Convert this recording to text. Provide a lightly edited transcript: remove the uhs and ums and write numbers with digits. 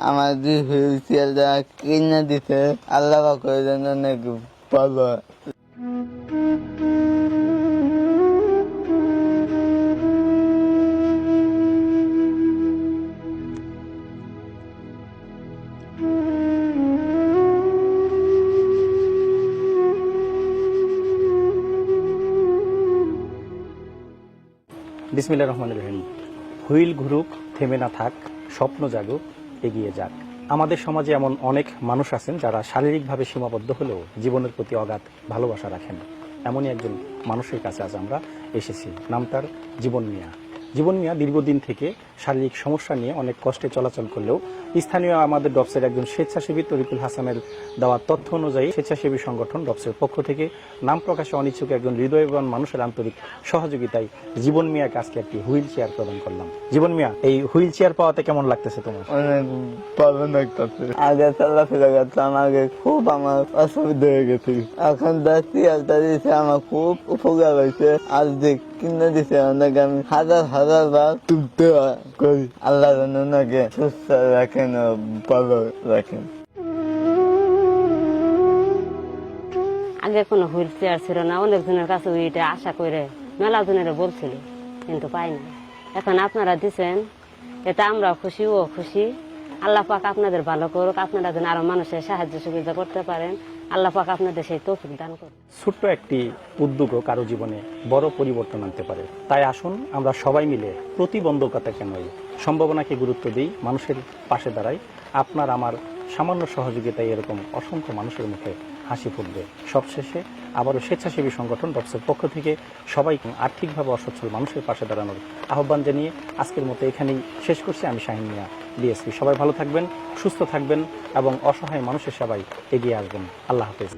আমার যে হুইল চেয়ারটা কিনে দিতে আল্লাহ করে যেন অনেক ভালো। বিসমিল্লাহির রহমানির রহিম। হুইল ঘুরুক, থেমে না থাক, স্বপ্ন জাগুক, এগিয়ে যাক। আমাদের সমাজে এমন অনেক মানুষ আছেন যারা শারীরিকভাবে সীমাবদ্ধ হলেও জীবনের প্রতি অগাধ ভালোবাসা রাখেন। এমনই একজন মানুষের কাছে আজ আমরা এসেছি। নাম তার জীবন মিয়া। জীবন মিয়া দীর্ঘদিন থেকে শারীরিক সমস্যা নিয়ে অনেক কষ্টে চলাচল করলেও স্থানীয় আমাদের ডবসের একজন স্বেচ্ছাসেবী তরিকুল হাসানের দেওয়া তথ্য অনুযায়ী স্বেচ্ছাসেবী সংগঠন ডবসের পক্ষ থেকে নাম প্রকাশে অনিচ্ছুক একজন হৃদয়বান মানুষের আন্তরিক সহযোগিতায় জীবন মিয়াকে আজকে একটি হুইল চেয়ার প্রদান করলাম। জীবন মিয়া, এই হুইল চেয়ার পাওয়াতে কেমন লাগতেছে তোমার? অনেক ভালো লাগতেছে। আগে চলাফেরা করতাম, আগে খুব আমার অসুবিধা হয়ে গেছে। এখন চেয়ারটা দিয়েছে আমার খুব উপকার হয়েছে। আজ যে কিনে দিছে অনেক, আমি হাজার হাজার বার তুলতে করি। আল্লাহ যেন ওনাকে সুস্থ রাখেন ও ভালো রাখেন। আগে কোনো হুইল চেয়ার ছিল না, অনেকজনের কাছে ওইটা আশা করে মেলা জনের বলছিল, কিন্তু পাই না। এখন আপনারা দিচ্ছেন, এটা আমরা খুশি, ও খুশি। আল্লাহ পাক আপনাদের ভালো করুক, আপনারা যেন আরো মানুষের সাহায্য সুবিধা করতে পারেন। আল্লাহ পাক আপনাদের সেই তৌফিক দান করুন। ছোট্ট একটি উদ্যোগও কারো জীবনে বড় পরিবর্তন আনতে পারে। তাই আসুন আমরা সবাই মিলে প্রতিবন্ধকতাকে নয়, সম্ভাবনাকে গুরুত্ব দিই, মানুষের পাশে দাঁড়াই। আপনার আমার সামান্য সহযোগিতায় এরকম অসংখ্য মানুষের মুখে হাসি ফুটবে। সবশেষে আবারও স্বেচ্ছাসেবী সংগঠন ডবসের পক্ষ থেকে সবাই আর্থিকভাবে অসচ্ছল মানুষের পাশে দাঁড়ানোর আহ্বান জানিয়ে আজকের মতো এখানেই শেষ করছি। আমি শাহিন মিয়া, ডিএসপি। সবাই ভালো থাকবেন, সুস্থ থাকবেন এবং অসহায় মানুষের সেবায় এগিয়ে আসবেন। আল্লাহ হাফেজ।